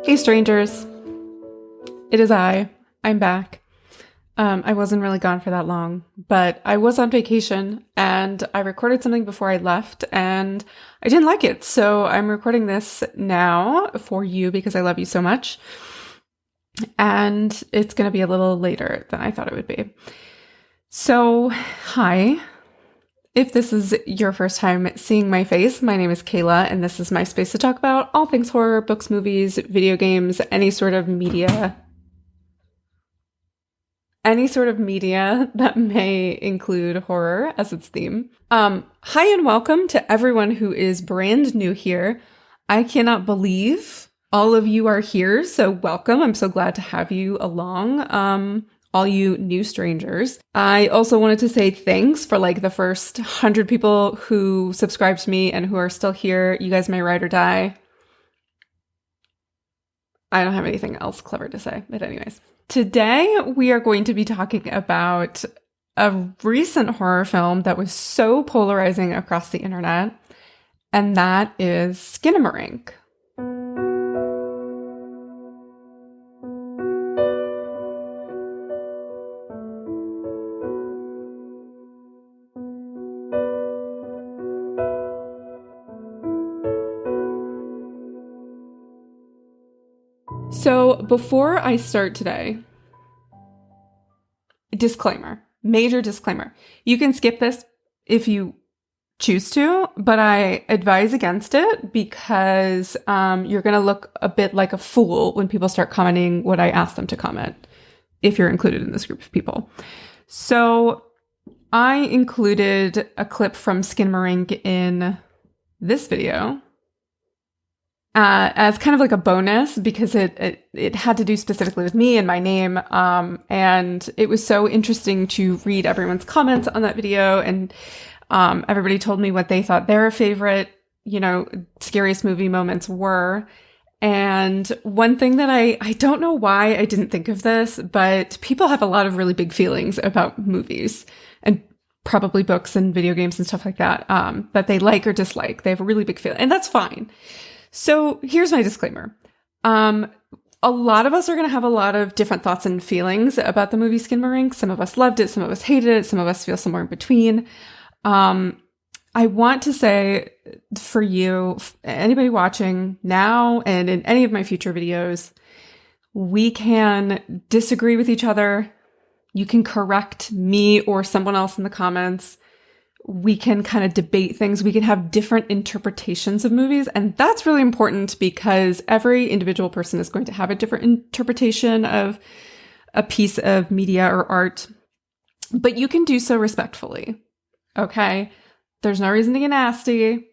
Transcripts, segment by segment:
Hey strangers, it is I. I'm back. I wasn't really gone for that long, but I was on vacation and I recorded something before I left and I didn't like it. So I'm recording this now for you because I love you so much. And it's going to be a little later than I thought it would be. So, hi. If this is your first time seeing my face, my name is Kayla, and this is my space to talk about all things horror, books, movies, video games, any sort of media that may include horror as its theme. Hi and welcome to everyone who is brand new here. I cannot believe all of you are here, so welcome. I'm so glad to have you along. All you new strangers. I also wanted to say thanks for like the first 100 people who subscribed to me and who are still here. You guys may ride or die. I don't have anything else clever to say, but anyways. Today we are going to be talking about a recent horror film that was so polarizing across the internet, and that is Skinamarink. So before I start today, major disclaimer. You can skip this if you choose to, but I advise against it because you're going to look a bit like a fool when people start commenting what I ask them to comment, if you're included in this group of people. So I included a clip from Skinamarink in this video as kind of like a bonus because it had to do specifically with me and my name. And it was so interesting to read everyone's comments on that video. And everybody told me what they thought their favorite, scariest movie moments were. And one thing that I don't know why I didn't think of this, but people have a lot of really big feelings about movies and probably books and video games and stuff like that, that they like or dislike. They have a really big feeling, and that's fine. So here's my disclaimer. A lot of us are going to have a lot of different thoughts and feelings about the movie Skinamarink. Some of us loved it. Some of us hated it. Some of us feel somewhere in between. I want to say for you, anybody watching now and in any of my future videos, we can disagree with each other. You can correct me or someone else in the comments. We can kind of debate things. We can have different interpretations of movies. And that's really important because every individual person is going to have a different interpretation of a piece of media or art. But you can do so respectfully. Okay? There's no reason to get nasty.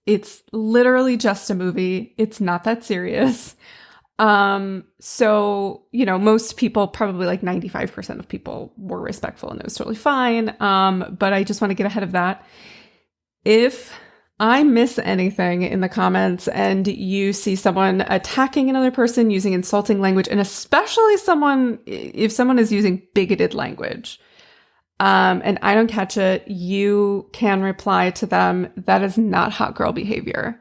It's literally just a movie. It's not that serious. So, most people, probably like 95% of people were respectful and it was totally fine. But I just want to get ahead of that. If I miss anything in the comments and you see someone attacking another person using insulting language, and especially if someone is using bigoted language, and I don't catch it, you can reply to them, that is not hot girl behavior.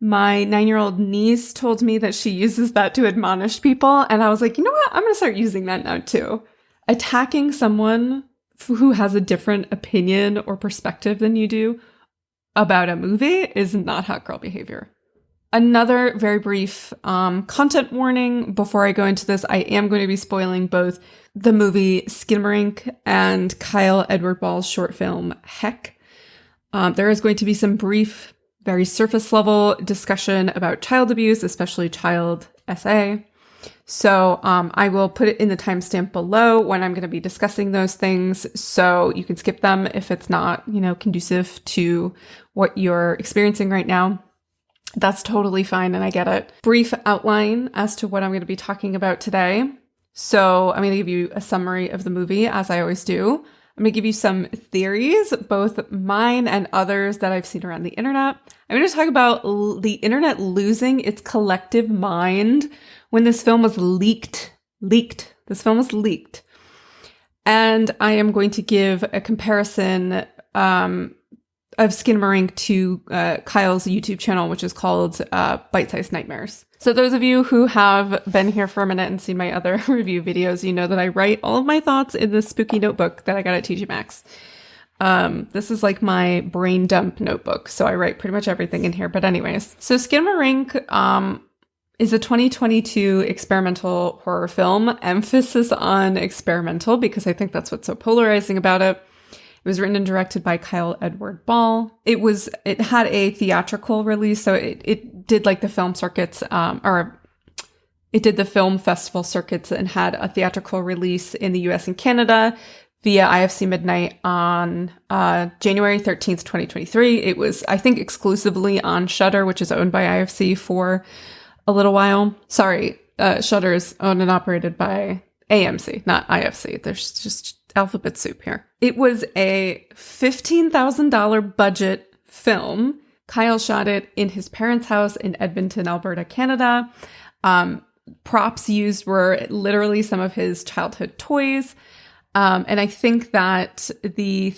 My 9-year-old niece told me that she uses that to admonish people. And I was like, you know what? I'm going to start using that now too. Attacking someone who has a different opinion or perspective than you do about a movie is not hot girl behavior. Another very brief content warning before I go into this. I am going to be spoiling both the movie Skinamarink and Kyle Edward Ball's short film Heck. There is going to be some brief, very surface level discussion about child abuse, especially child SA. So I will put it in the timestamp below when I'm going to be discussing those things. So you can skip them if it's not, conducive to what you're experiencing right now. That's totally fine. And I get it. Brief outline as to what I'm going to be talking about today. So I'm going to give you a summary of the movie, as I always do. I'm going to give you some theories, both mine and others that I've seen around the internet. I'm going to talk about the internet losing its collective mind when this film was leaked. This film was leaked. And I am going to give a comparison Skinamarink to Kyle's YouTube channel, which is called Bite-Sized Nightmares. So those of you who have been here for a minute and seen my other review videos, you know that I write all of my thoughts in this spooky notebook that I got at TJ Maxx. This is like my brain dump notebook, so I write pretty much everything in here. But anyways, so Skinamarink is a 2022 experimental horror film, emphasis on experimental because I think that's what's so polarizing about it. It was written and directed by Kyle Edward Ball. It had a theatrical release, so it did like the film circuits, or it did the film festival circuits and had a theatrical release in the US and Canada via IFC Midnight on January 13th, 2023. It was, I think, exclusively on Shudder, which is owned by IFC for a little while. Sorry, Shudder is owned and operated by AMC, not IFC. There's just alphabet soup here. It was a $15,000 budget film. Kyle shot it in his parents' house in Edmonton, Alberta, Canada. Props used were literally some of his childhood toys. And I think that the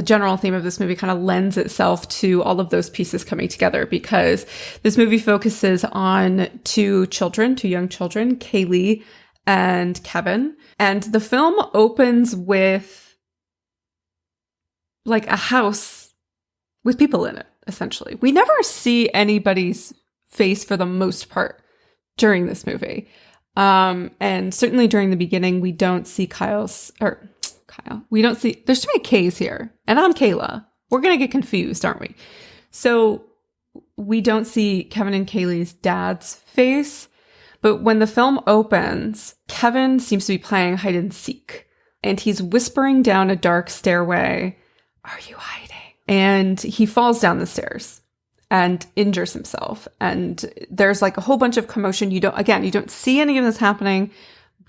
general theme of this movie kind of lends itself to all of those pieces coming together, because this movie focuses on two young children, Kaylee and Kevin. And the film opens with like a house with people in it, essentially. We never see anybody's face for the most part during this movie. And certainly during the beginning, we don't see Kyle. We don't see, there's too many K's here. And I'm Kayla. We're going to get confused, aren't we? So we don't see Kevin and Kaylee's dad's face. But when the film opens, Kevin seems to be playing hide and seek. And he's whispering down a dark stairway, "Are you hiding?" And he falls down the stairs and injures himself. And there's like a whole bunch of commotion. You don't see any of this happening,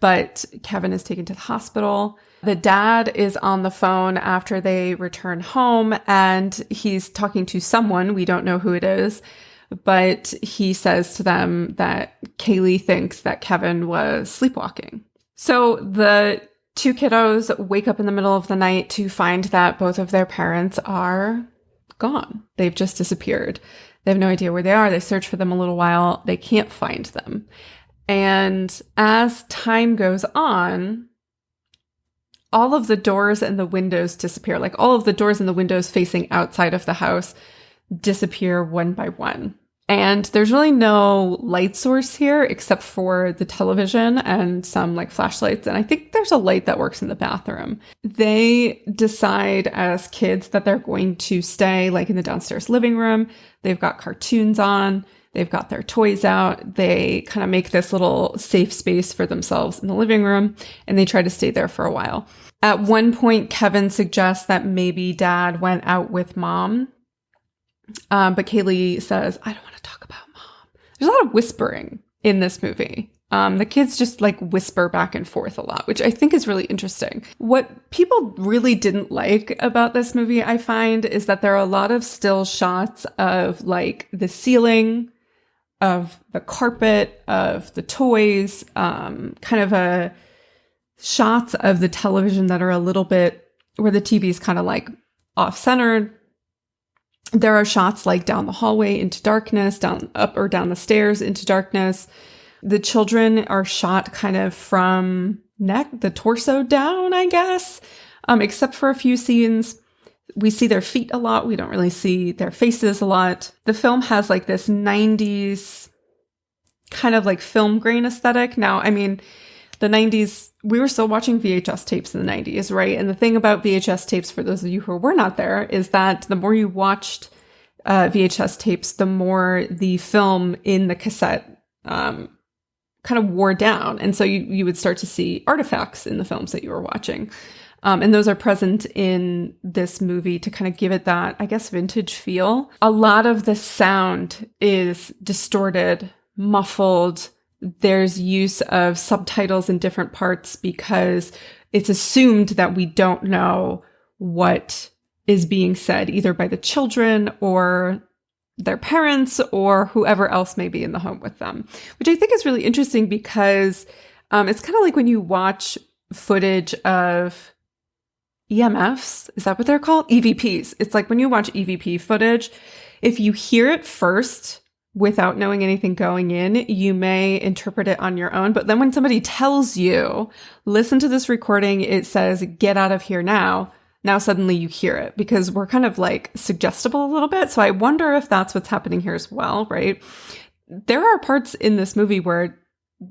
but Kevin is taken to the hospital. The dad is on the phone after they return home, and he's talking to someone. We don't know who it is, but he says to them that Kaylee thinks that Kevin was sleepwalking. So the two kiddos wake up in the middle of the night to find that both of their parents are gone. They've just disappeared. They have no idea where they are. They search for them a little while. They can't find them. And as time goes on, all of the doors and the windows disappear. Like all of the doors and the windows facing outside of the house disappear one by one. And there's really no light source here except for the television and some like flashlights. And I think there's a light that works in the bathroom. They decide as kids that they're going to stay like in the downstairs living room. They've got cartoons on. They've got their toys out. They kind of make this little safe space for themselves in the living room, and they try to stay there for a while. At one point, Kevin suggests that maybe dad went out with mom. But Kaylee says, "I don't want to talk about mom." There's a lot of whispering in this movie. The kids just like whisper back and forth a lot, which I think is really interesting. What people really didn't like about this movie, I find, is that there are a lot of still shots of like the ceiling, of the carpet, of the toys, kind of a shots of the television that are a little bit where the TV is kind of like off-centered. There are shots like down the hallway into darkness, up or down the stairs into darkness. The children are shot kind of from the torso down, I guess, except for a few scenes. We see their feet a lot. We don't really see their faces a lot. The film has like this 90s kind of like film grain aesthetic. Now, I mean, the 90s, we were still watching VHS tapes in the 90s, right? And the thing about VHS tapes, for those of you who were not there, is that the more you watched VHS tapes, the more the film in the cassette kind of wore down. And so you would start to see artifacts in the films that you were watching. And those are present in this movie to kind of give it that, I guess, vintage feel. A lot of the sound is distorted, muffled. There's use of subtitles in different parts because it's assumed that we don't know what is being said either by the children or their parents or whoever else may be in the home with them, which I think is really interesting because it's kind of like when you watch footage of EMFs. Is that what they're called? EVPs. It's like when you watch EVP footage, if you hear it first without knowing anything going in, you may interpret it on your own. But then when somebody tells you, listen to this recording, it says, get out of here now. Now suddenly you hear it because we're kind of like suggestible a little bit. So I wonder if that's what's happening here as well, right? There are parts in this movie where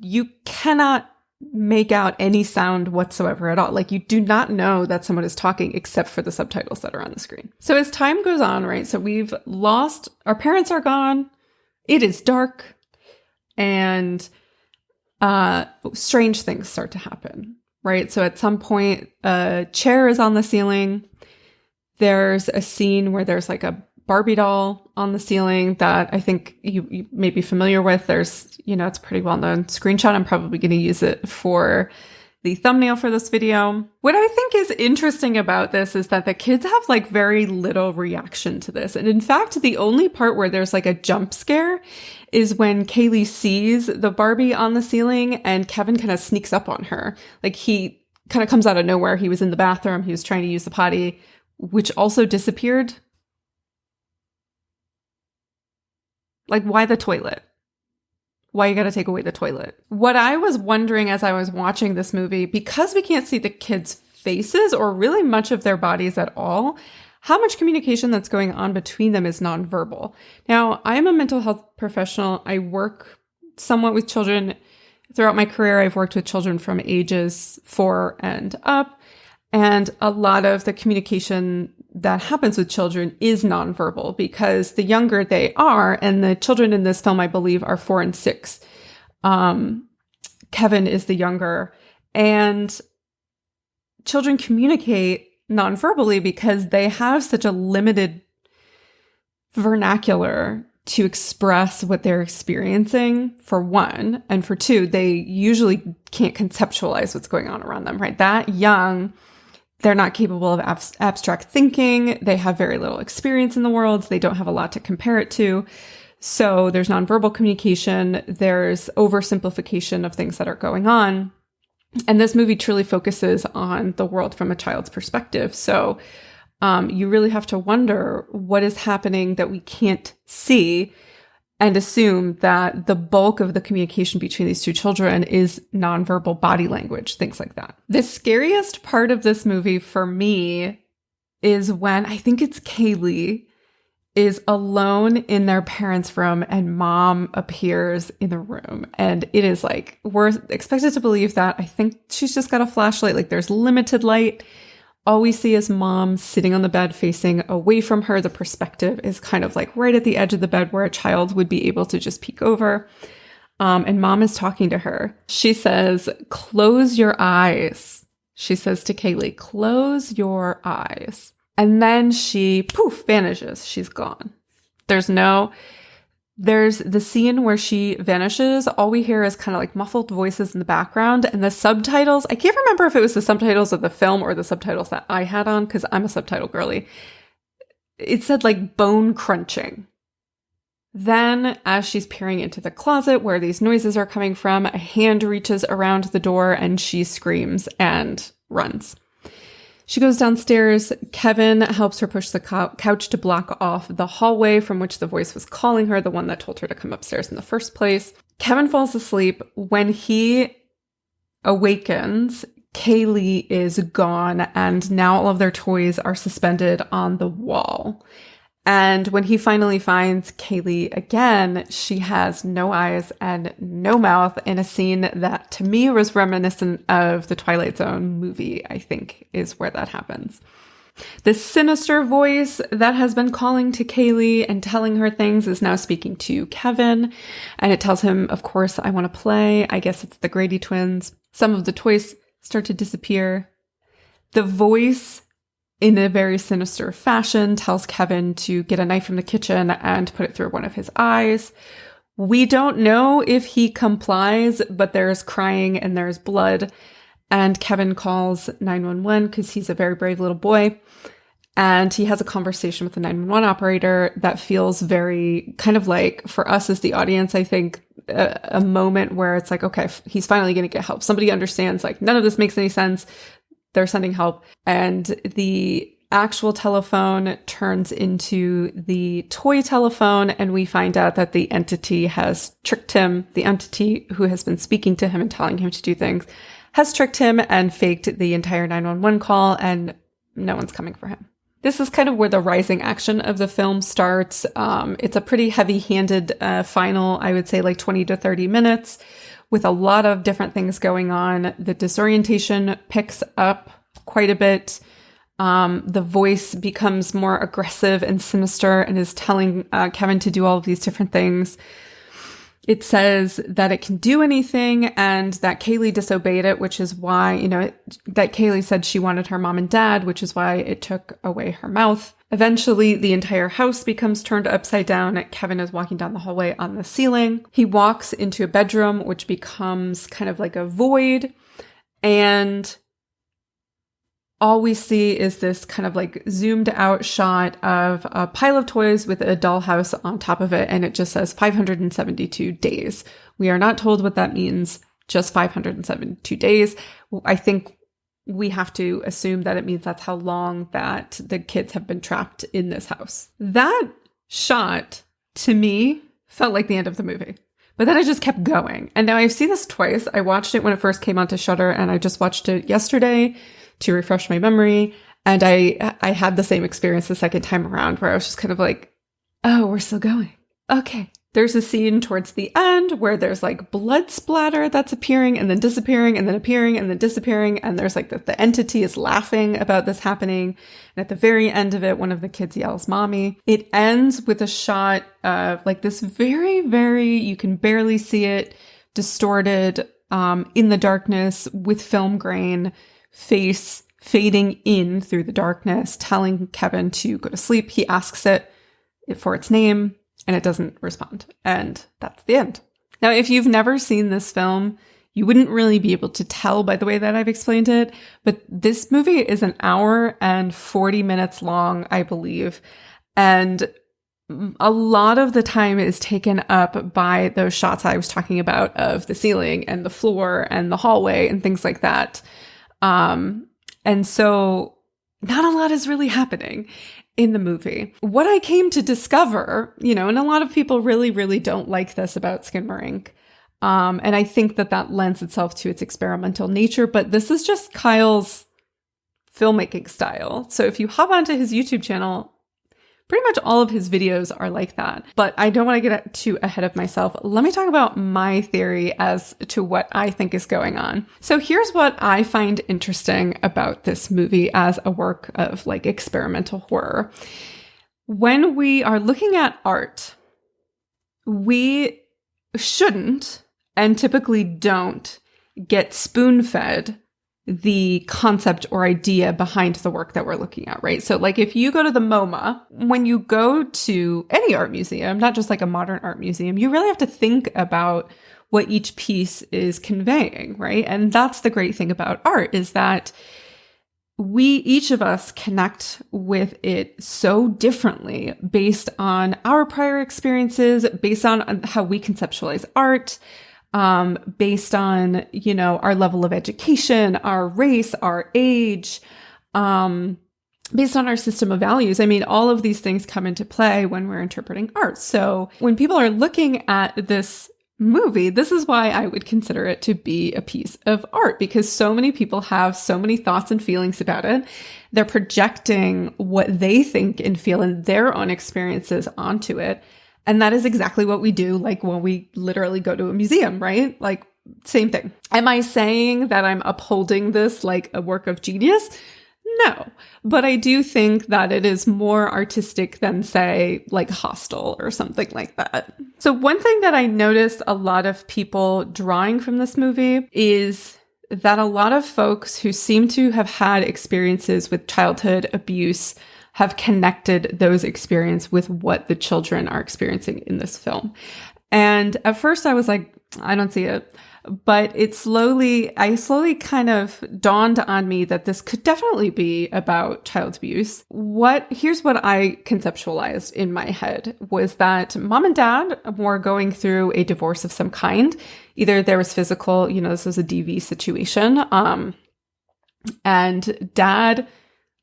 you cannot make out any sound whatsoever at all. Like you do not know that someone is talking except for the subtitles that are on the screen. So as time goes on, right? So we've lost, our parents are gone. It is dark and strange things start to happen, right? So at some point, a chair is on the ceiling. There's a scene where there's like a Barbie doll on the ceiling that I think you may be familiar with. There's, it's a pretty well-known screenshot. I'm probably going to use it for the thumbnail for this video. What I think is interesting about this is that the kids have like very little reaction to this. And in fact, the only part where there's like a jump scare is when Kaylee sees the Barbie on the ceiling and Kevin kind of sneaks up on her. Like he kind of comes out of nowhere. He was in the bathroom. He was trying to use the potty, which also disappeared. Like, why the toilet? Why you gotta take away the toilet? What I was wondering as I was watching this movie, because we can't see the kids' faces or really much of their bodies at all, how much communication that's going on between them is nonverbal. Now, I'm a mental health professional. I work somewhat with children. Throughout my career, I've worked with children from ages 4 and up. And a lot of the communication that happens with children is nonverbal because the younger they are, and the children in this film, I believe, are 4 and 6. Kevin is the younger. And children communicate nonverbally because they have such a limited vernacular to express what they're experiencing, for one. And for two, they usually can't conceptualize what's going on around them, right? That young, they're not capable of abstract thinking. They have very little experience in the world. They don't have a lot to compare it to. So there's nonverbal communication. There's oversimplification of things that are going on. And this movie truly focuses on the world from a child's perspective. So you really have to wonder what is happening that we can't see, and assume that the bulk of the communication between these two children is nonverbal body language, things like that. The scariest part of this movie for me is when I think it's Kaylee is alone in their parents' room and mom appears in the room. And it is like, we're expected to believe that. I think she's just got a flashlight, like there's limited light. All we see is mom sitting on the bed facing away from her. The perspective is kind of like right at the edge of the bed where a child would be able to just peek over. And mom is talking to her. She says, close your eyes. She says to Kaylee, close your eyes. And then she, poof, vanishes. She's gone. There's the scene where she vanishes. All we hear is kind of like muffled voices in the background, and the subtitles. I can't remember if it was the subtitles of the film or the subtitles that I had on, because I'm a subtitle girly. It said like bone crunching. Then as she's peering into the closet where these noises are coming from, a hand reaches around the door and she screams and runs. She goes downstairs. Kevin helps her push the couch to block off the hallway from which the voice was calling her, the one that told her to come upstairs in the first place. Kevin falls asleep. When he awakens, Kaylee is gone, and now all of their toys are suspended on the wall. And when he finally finds Kaylee again, she has no eyes and no mouth, in a scene that to me was reminiscent of the Twilight Zone movie, I think is where that happens. The sinister voice that has been calling to Kaylee and telling her things is now speaking to Kevin. And it tells him, of course, I want to play. I guess it's the Grady twins. Some of the toys start to disappear. The voice, in a very sinister fashion, tells Kevin to get a knife from the kitchen and put it through one of his eyes. We don't know if he complies, but there's crying and there's blood. And Kevin calls 911 because he's a very brave little boy. And he has a conversation with the 911 operator that feels very kind of like, for us as the audience, I think, a moment where it's like, okay, he's finally going to get help. Somebody understands, like, none of this makes any sense. they're sending help. And the actual telephone turns into the toy telephone, and we find out that the entity has tricked him. The entity who has been speaking to him and telling him to do things has tricked him and faked the entire 911 call, and no one's coming for him. This is kind of where the rising action of the film starts. It's a pretty heavy-handed final, I would say like 20 to 30 minutes, with a lot of different things going on. The disorientation picks up quite a bit. The voice becomes more aggressive and sinister and is telling Kevin to do all of these different things. It says that it can do anything and that Kaylee disobeyed it, which is why, that Kaylee said she wanted her mom and dad, which is why it took away her mouth. Eventually, the entire house becomes turned upside down. Kevin is walking down the hallway on the ceiling. He walks into a bedroom, which becomes kind of like a void. And all we see is this kind of like zoomed out shot of a pile of toys with a dollhouse on top of it. And it just says 572 days. We are not told what that means, just 572 days. I think we have to assume that it means that's how long that the kids have been trapped in this house. That shot, to me, felt like the end of the movie. But then I just kept going. And now I've seen this twice. I watched it when it first came onto Shudder, and I just watched it yesterday to refresh my memory. And I had the same experience the second time around where I was just kind of like, oh, we're still going. Okay. There's a scene towards the end where there's like blood splatter that's appearing and then disappearing and then appearing and then disappearing. And there's like the entity is laughing about this happening. And at the very end of it, one of the kids yells, "Mommy." It ends with a shot of like this very, very, you can barely see it, distorted in the darkness with film grain face fading in through the darkness, telling Kevin to go to sleep. He asks it for its name, and it doesn't respond. And that's the end. Now, if you've never seen this film, you wouldn't really be able to tell by the way that I've explained it. But this movie is an hour and 40 minutes long, I believe. And a lot of the time is taken up by those shots I was talking about of the ceiling and the floor and the hallway and things like that. And so not a lot is really happening in the movie. What I came to discover, and a lot of people really, really don't like this about Skinamarink. And I think that lends itself to its experimental nature, but this is just Kyle's filmmaking style. So if you hop onto his YouTube channel, pretty much all of his videos are like that. But I don't want to get too ahead of myself. Let me talk about my theory as to what I think is going on. So here's what I find interesting about this movie as a work of like experimental horror. When we are looking at art, we shouldn't and typically don't get spoon-fed the concept or idea behind the work that we're looking at, right? So like if you go to the MoMA, when you go to any art museum, not just like a modern art museum, you really have to think about what each piece is conveying, right? And that's the great thing about art is that each of us connect with it so differently based on our prior experiences, based on how we conceptualize art, based on, our level of education, our race, our age, based on our system of values. I mean, all of these things come into play when we're interpreting art. So when people are looking at this movie, this is why I would consider it to be a piece of art, because so many people have so many thoughts and feelings about it. They're projecting what they think and feel in their own experiences onto it. And that is exactly what we do, like when we literally go to a museum, right? Like, same thing. Am I saying that I'm upholding this like a work of genius? No. But I do think that it is more artistic than, say, like Hostel or something like that. So one thing that I noticed a lot of people drawing from this movie is that a lot of folks who seem to have had experiences with childhood abuse have connected those experiences with what the children are experiencing in this film. And at first I was like, I don't see it. But I slowly kind of dawned on me that this could definitely be about child abuse. Here's what I conceptualized in my head was that mom and dad were going through a divorce of some kind. Either there was physical, this was a DV situation, And dad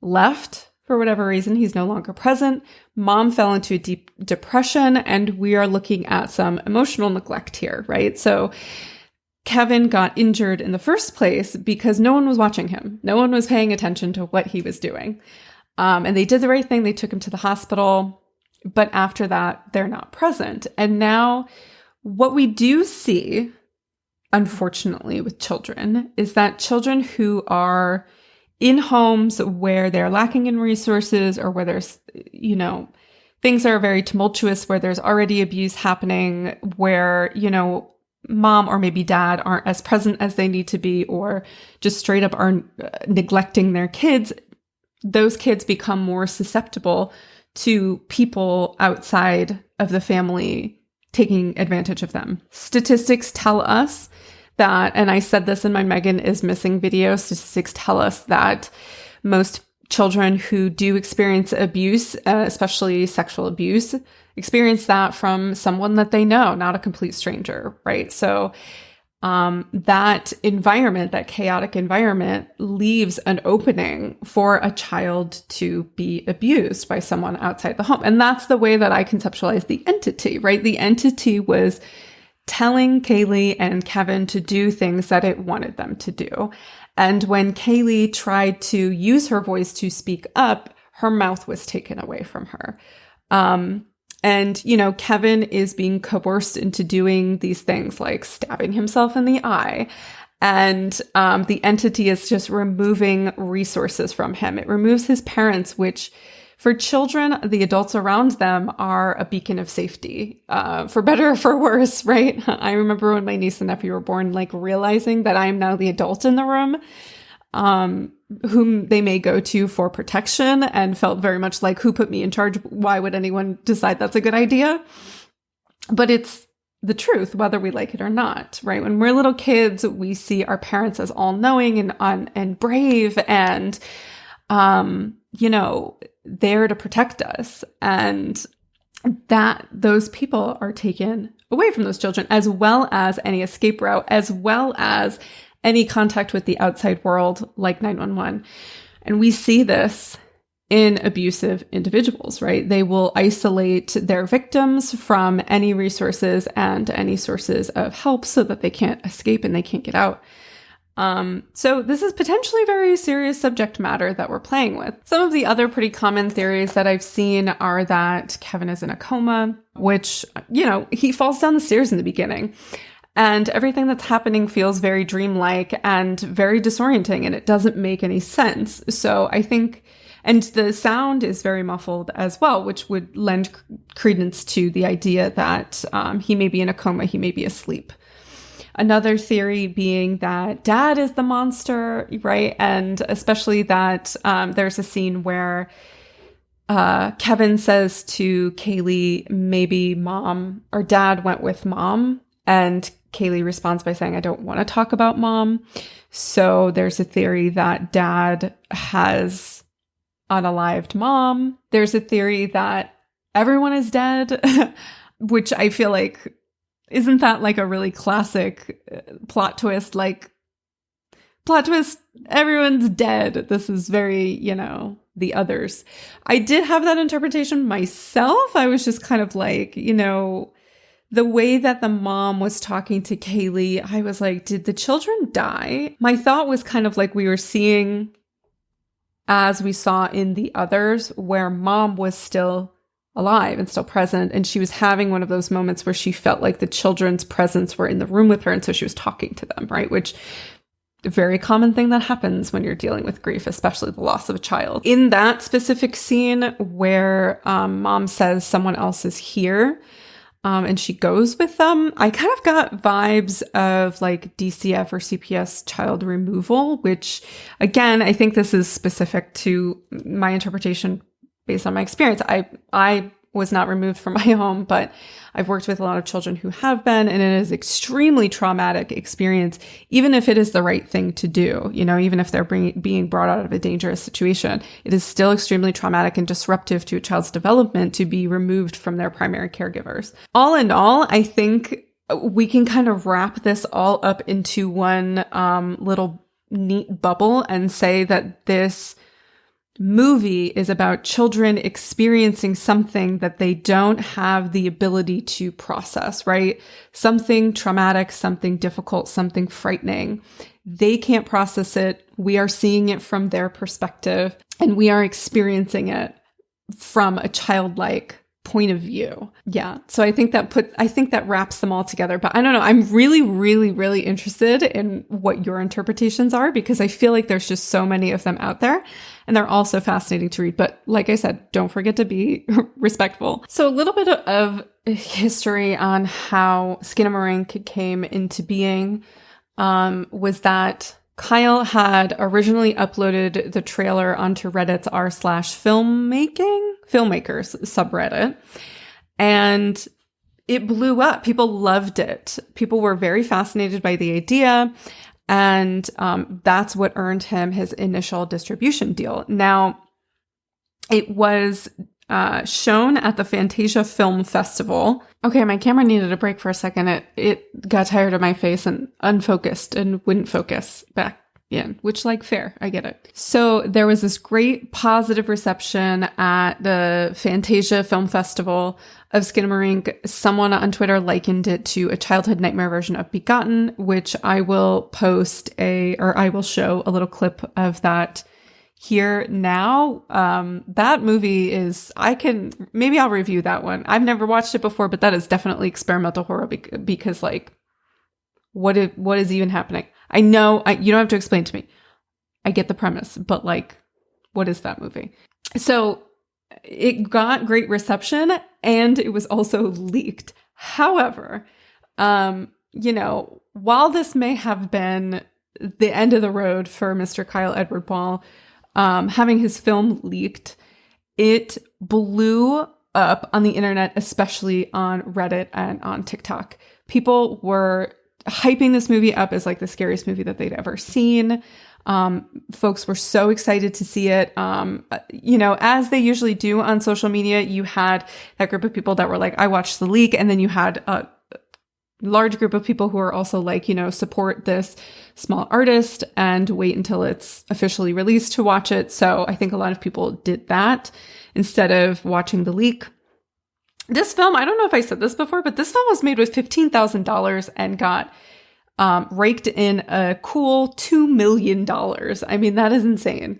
left for whatever reason. He's no longer present. Mom fell into a deep depression, and we are looking at some emotional neglect here, right? So Kevin got injured in the first place because no one was watching him. No one was paying attention to what he was doing. And they did the right thing. They took him to the hospital. But after that, they're not present. And now what we do see, unfortunately, with children is that children who are in homes where they're lacking in resources, or where there's, things are very tumultuous, where there's already abuse happening, where, mom or maybe dad aren't as present as they need to be, or just straight up are neglecting their kids, those kids become more susceptible to people outside of the family taking advantage of them. Statistics tell us that, and I said this in my Megan is Missing video, statistics tell us that most children who do experience abuse, especially sexual abuse, experience that from someone that they know, not a complete stranger, right? So that environment, that chaotic environment, leaves an opening for a child to be abused by someone outside the home. And that's the way that I conceptualize the entity, right? The entity was telling Kaylee and Kevin to do things that it wanted them to do. And when Kaylee tried to use her voice to speak up, her mouth was taken away from her. And, Kevin is being coerced into doing these things like stabbing himself in the eye. And the entity is just removing resources from him. It removes his parents, which for children, the adults around them are a beacon of safety, for better or for worse, right? I remember when my niece and nephew were born, realizing that I am now the adult in the room, whom they may go to for protection, and felt very much like, who put me in charge? Why would anyone decide that's a good idea? But it's the truth, whether we like it or not, right? When we're little kids, we see our parents as all-knowing and brave and, there to protect us. And that those people are taken away from those children, as well as any escape route, as well as any contact with the outside world, like 911. And we see this in abusive individuals, right? They will isolate their victims from any resources and any sources of help so that they can't escape and they can't get out. So this is potentially very serious subject matter that we're playing with. Some of the other pretty common theories that I've seen are that Kevin is in a coma, which, he falls down the stairs in the beginning. And everything that's happening feels very dreamlike and very disorienting, and it doesn't make any sense. So I think, and the sound is very muffled as well, which would lend credence to the idea that he may be in a coma, he may be asleep. Another theory being that dad is the monster, right? And especially that there's a scene where Kevin says to Kaylee, maybe mom or dad went with mom. And Kaylee responds by saying, I don't want to talk about mom. So there's a theory that dad has unalived mom. There's a theory that everyone is dead, which I feel like, isn't that like a really classic plot twist? Like, plot twist, everyone's dead. This is very, the others. I did have that interpretation myself. I was just kind of like, the way that the mom was talking to Kaylee, I was like, did the children die? My thought was kind of like we were seeing, as we saw in the others, where mom was still alive and still present. And she was having one of those moments where she felt like the children's presence were in the room with her. And so she was talking to them, right? Which a very common thing that happens when you're dealing with grief, especially the loss of a child. In that specific scene where mom says someone else is here, and she goes with them, I kind of got vibes of like DCF or CPS child removal, which again, I think this is specific to my interpretation based on my experience. I was not removed from my home, but I've worked with a lot of children who have been, and it is extremely traumatic experience, even if it is the right thing to do, even if they're being brought out of a dangerous situation, it is still extremely traumatic and disruptive to a child's development to be removed from their primary caregivers. All in all, I think we can kind of wrap this all up into one little neat bubble and say that this movie is about children experiencing something that they don't have the ability to process, right? Something traumatic, something difficult, something frightening. They can't process it. We are seeing it from their perspective, and we are experiencing it from a childlike point of view. Yeah. So I think that wraps them all together. But I don't know. I'm really, really, really interested in what your interpretations are, because I feel like there's just so many of them out there and they're all so fascinating to read. But like I said, don't forget to be respectful. So a little bit of history on how Skinamarink came into being was that Kyle had originally uploaded the trailer onto Reddit's r/filmmakers subreddit, and it blew up. People loved it. People were very fascinated by the idea, and that's what earned him his initial distribution deal. Now, it was shown at the Fantasia Film Festival. Okay, my camera needed a break for a second. It got tired of my face and unfocused and wouldn't focus back in, which, like, fair. I get it. So there was this great positive reception at the Fantasia Film Festival of Skinamarink. Someone on Twitter likened it to a childhood nightmare version of Begotten, which I will I will show a little clip of that here now. That movie is, maybe I'll review that one. I've never watched it before, but that is definitely experimental horror because like, what is even happening? I know, you don't have to explain to me. I get the premise, but like, what is that movie? So it got great reception and it was also leaked. However, while this may have been the end of the road for Mr. Kyle Edward Ball, having his film leaked, it blew up on the internet, especially on Reddit and on TikTok. People were hyping this movie up as like the scariest movie that they'd ever seen. Folks were so excited to see it. As they usually do on social media, you had that group of people that were like, I watched the leak. And then you had a large group of people who are also like, support this small artist and wait until it's officially released to watch it. So I think a lot of people did that instead of watching the leak. This film, I don't know if I said this before, but this film was made with $15,000 and got raked in a cool $2 million. I mean, that is insane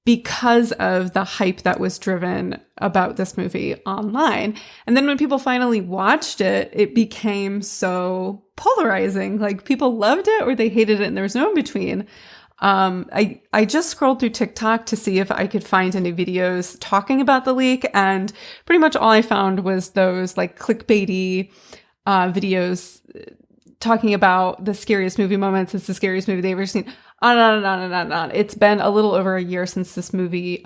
because of the hype that was driven about this movie online. And then when people finally watched it, it became so polarizing. Like, people loved it or they hated it and there was no in between. I just scrolled through TikTok to see if I could find any videos talking about the leak, and pretty much all I found was those like clickbaity videos talking about the scariest movie moments. It's the scariest movie they've ever seen. On. It's been a little over a year since this movie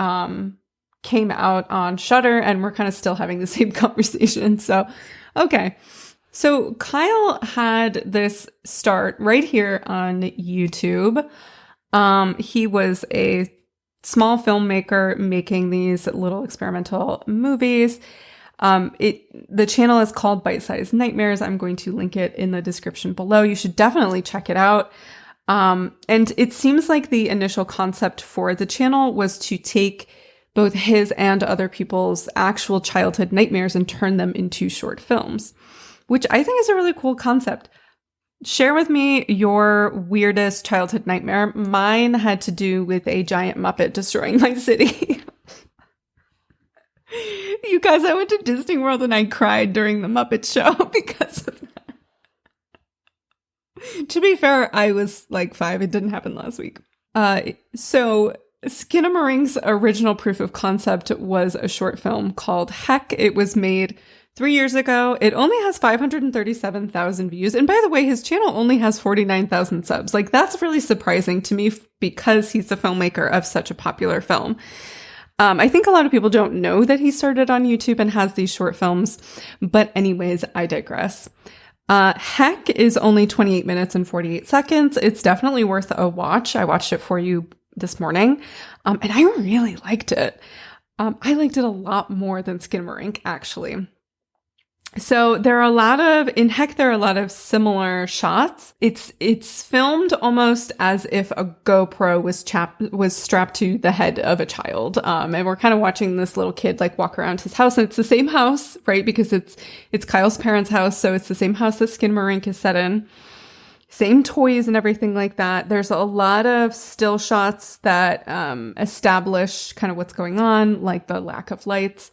came out on Shudder, and we're kind of still having the same conversation. So, okay. So Kyle had this start right here on YouTube. He was a small filmmaker making these little experimental movies. The channel is called Bite-Sized Nightmares. I'm going to link it in the description below. You should definitely check it out. And it seems like the initial concept for the channel was to take both his and other people's actual childhood nightmares and turn them into short films, which I think is a really cool concept. Share with me your weirdest childhood nightmare. Mine had to do with a giant Muppet destroying my city. You guys, I went to Disney World and I cried during the Muppet Show because of that. To be fair, I was like 5. It didn't happen last week. So Skinamarink's original proof of concept was a short film called Heck. It was made 3 years ago. It only has 537,000 views. And by the way, his channel only has 49,000 subs. Like, that's really surprising to me because he's the filmmaker of such a popular film. I think a lot of people don't know that he started on YouTube and has these short films. But anyways, I digress. Heck is only 28 minutes and 48 seconds. It's definitely worth a watch. I watched it for you this morning. And I really liked it. I liked it a lot more than Skinamarink, actually. So in Heck, there are a lot of similar shots. It's filmed almost as if a GoPro was strapped to the head of a child. And we're kind of watching this little kid like walk around his house, and it's the same house, right? Because it's Kyle's parents' house. So it's the same house that Skinamarink is set in. Same toys and everything like that. There's a lot of still shots that establish kind of what's going on, like the lack of lights.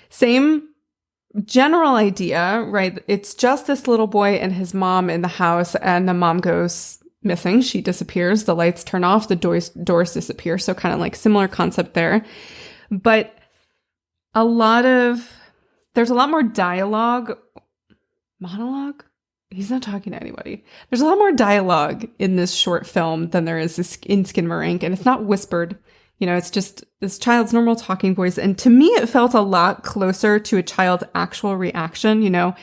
Same general idea, right? It's just this little boy and his mom in the house, and the mom goes missing. She disappears. The lights turn off. The doors disappear. So kind of like similar concept there. But there's a lot more monologue. He's not talking to anybody. There's a lot more dialogue in this short film than there is in Skinamarink, and it's not whispered. It's just this child's normal talking voice. And to me, it felt a lot closer to a child's actual reaction. The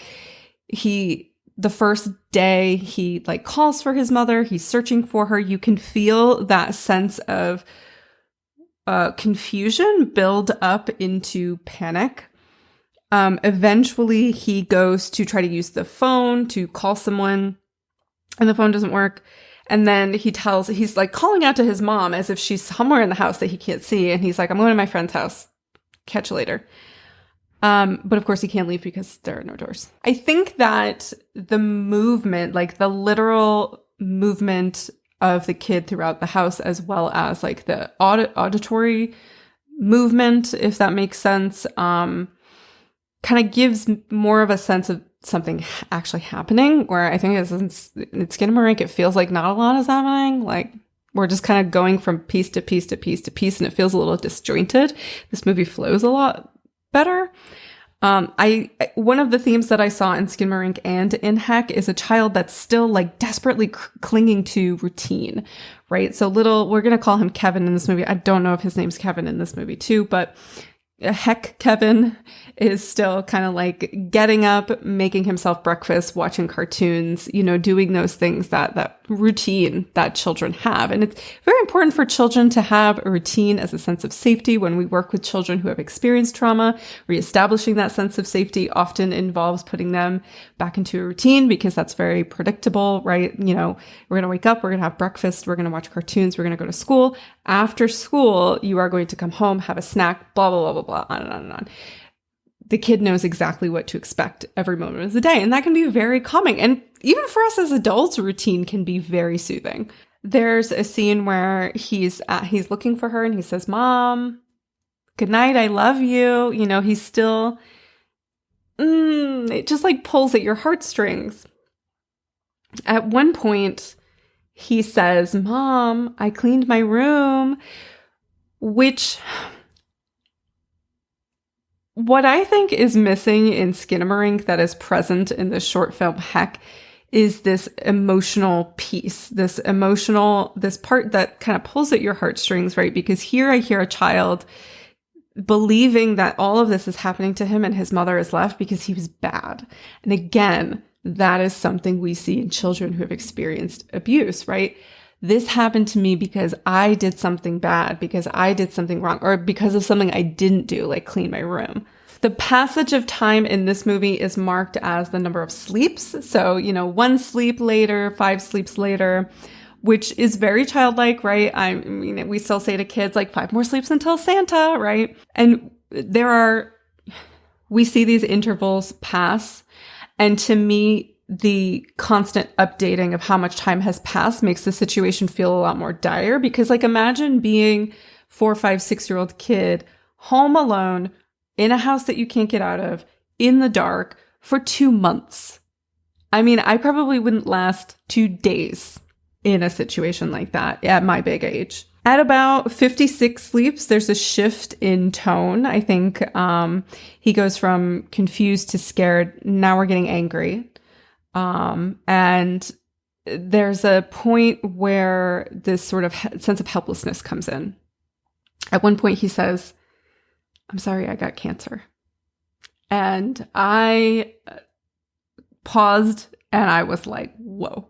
first day he like calls for his mother, he's searching for her. You can feel that sense of confusion build up into panic. Eventually he goes to try to use the phone to call someone, and the phone doesn't work. And then he's like calling out to his mom as if she's somewhere in the house that he can't see. And he's like, I'm going to my friend's house. Catch you later. But of course he can't leave because there are no doors. I think that the movement, like the literal movement of the kid throughout the house, as well as like the auditory movement, if that makes sense, kind of gives more of a sense of something actually happening, where I think it's Skinamarink, it feels like not a lot is happening. Like we're just kind of going from piece to piece to piece to piece, and it feels a little disjointed. This movie flows a lot better. One of the themes that I saw in Skinamarink and in Heck is a child that's still like desperately clinging to routine, right? So we're going to call him Kevin in this movie. I don't know if his name's Kevin in this movie too, but Heck Kevin is still kind of like getting up, making himself breakfast, watching cartoons, doing those things that routine that children have. And it's very important for children to have a routine as a sense of safety. When we work with children who have experienced trauma, reestablishing that sense of safety often involves putting them back into a routine, because that's very predictable, right? We're going to wake up, we're going to have breakfast, we're going to watch cartoons, we're going to go to school. After school, you are going to come home, have a snack, blah, blah, blah, blah, blah, on and on and on. The kid knows exactly what to expect every moment of the day. And that can be very calming. And even for us as adults, routine can be very soothing. There's a scene where he's looking for her and he says, "Mom, good night. I love you." He's still, it just like pulls at your heartstrings. At one point, he says, "Mom, I cleaned my room," which what I think is missing in Skinamarink that is present in this short film Heck is this emotional piece, this part that kind of pulls at your heartstrings, right? Because here I hear a child believing that all of this is happening to him and his mother is left because he was bad. And again, that is something we see in children who have experienced abuse, right? This happened to me because I did something bad, because I did something wrong, or because of something I didn't do, like clean my room. The passage of time in this movie is marked as the number of sleeps. So, 1 sleep later, 5 sleeps later, which is very childlike, right? I mean, we still say to kids, like 5 more sleeps until Santa, right? And we see these intervals pass. And to me, the constant updating of how much time has passed makes the situation feel a lot more dire, because like imagine being 4, 5, 6-year-old kid home alone in a house that you can't get out of in the dark for 2 months. I mean, I probably wouldn't last 2 days in a situation like that at my big age. At about 56 sleeps, there's a shift in tone. I think he goes from confused to scared. Now we're getting angry. And there's a point where this sort of sense of helplessness comes in. At one point he says, "I'm sorry, I got cancer." And I paused and I was like, whoa,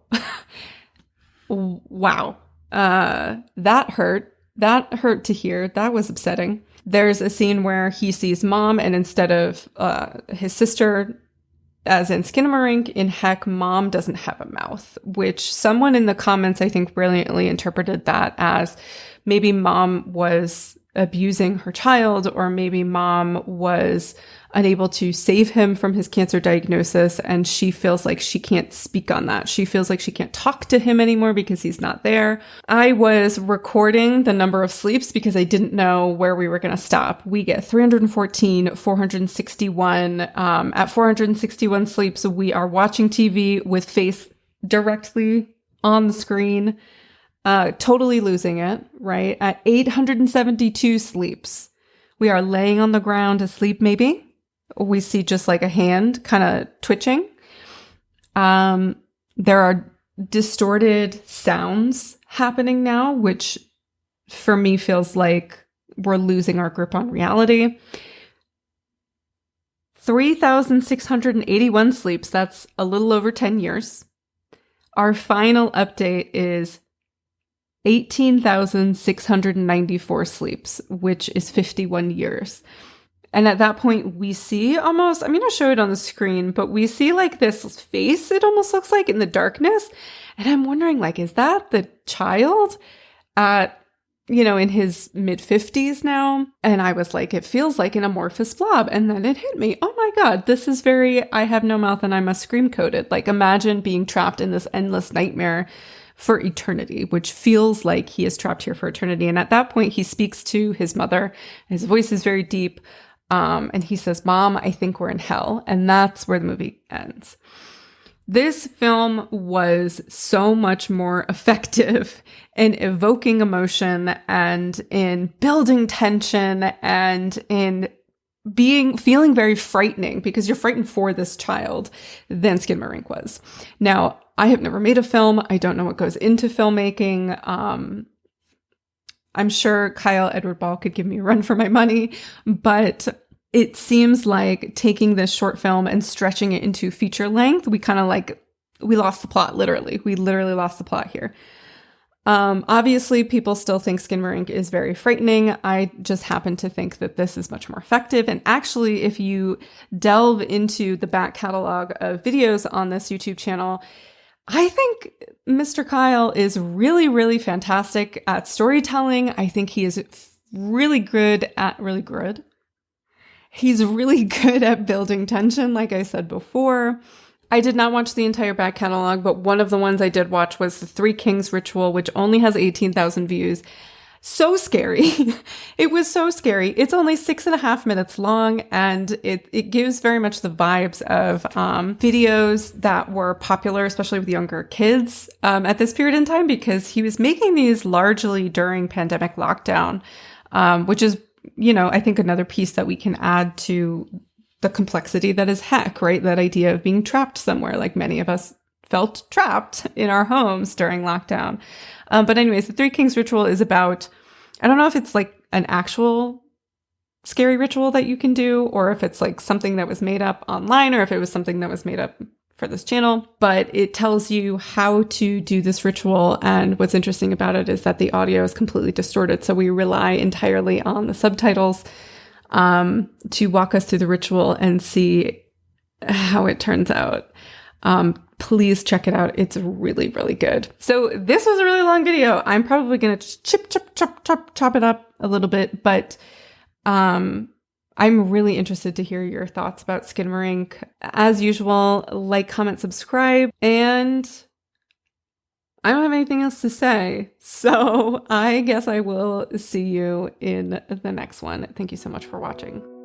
wow. That hurt. That hurt to hear. That was upsetting. There's a scene where he sees mom, and instead of his sister as in Skinamarink, in Heck, mom doesn't have a mouth, which someone in the comments, I think, brilliantly interpreted that as maybe mom was abusing her child, or maybe mom was unable to save him from his cancer diagnosis, and she feels like she can't speak on that. She feels like she can't talk to him anymore because he's not there. I was recording the number of sleeps because I didn't know where we were going to stop. We get 314, 461. At 461 sleeps, we are watching TV with face directly on the screen, totally losing it, right? At 872 sleeps, we are laying on the ground asleep, maybe. We see just like a hand kind of twitching. There are distorted sounds happening now, which for me feels like we're losing our grip on reality. 3,681 sleeps. That's a little over 10 years. Our final update is 18,694 sleeps, which is 51 years. And at that point, we see almost, I'm going to show it on the screen, but we see like this face, it almost looks like in the darkness. And I'm wondering, like, is that the child at, in his mid-50s now? And I was like, it feels like an amorphous blob. And then it hit me. Oh my God, this is very, I have no mouth and I must scream coded. Like, imagine being trapped in this endless nightmare for eternity, which feels like he is trapped here for eternity. And at that point, he speaks to his mother. His voice is very deep. And he says, "Mom, I think we're in hell." And that's where the movie ends. This film was so much more effective in evoking emotion and in building tension and in feeling very frightening, because you're frightened for this child, than Skinamarink was. Now, I have never made a film. I don't know what goes into filmmaking. I'm sure Kyle Edward Ball could give me a run for my money, but it seems like taking this short film and stretching it into feature length, we lost the plot, literally. We literally lost the plot here. Obviously, people still think Skinamarink is very frightening. I just happen to think that this is much more effective. And actually, if you delve into the back catalog of videos on this YouTube channel, I think Mr. Kyle is really, really fantastic at storytelling. I think he is really good. He's really good at building tension, like I said before. I did not watch the entire back catalog, but one of the ones I did watch was the Three Kings Ritual, which only has 18,000 views. So scary. It was so scary. It's only 6.5 minutes long, and it gives very much the vibes of videos that were popular, especially with younger kids at this period in time, because he was making these largely during pandemic lockdown, which is, I think another piece that we can add to the complexity that is Heck, right? That idea of being trapped somewhere, like many of us felt trapped in our homes during lockdown. But anyways, the Three Kings Ritual is about, I don't know if it's like an actual scary ritual that you can do, or if it's like something that was made up online, or if it was something that was made up for this channel, but it tells you how to do this ritual. And what's interesting about it is that the audio is completely distorted. So we rely entirely on the subtitles to walk us through the ritual and see how it turns out. Please check it out. It's really, really good. So this was a really long video. I'm probably going to chop it up a little bit, but I'm really interested to hear your thoughts about Skinamarink. As usual, like, comment, subscribe, and I don't have anything else to say. So I guess I will see you in the next one. Thank you so much for watching.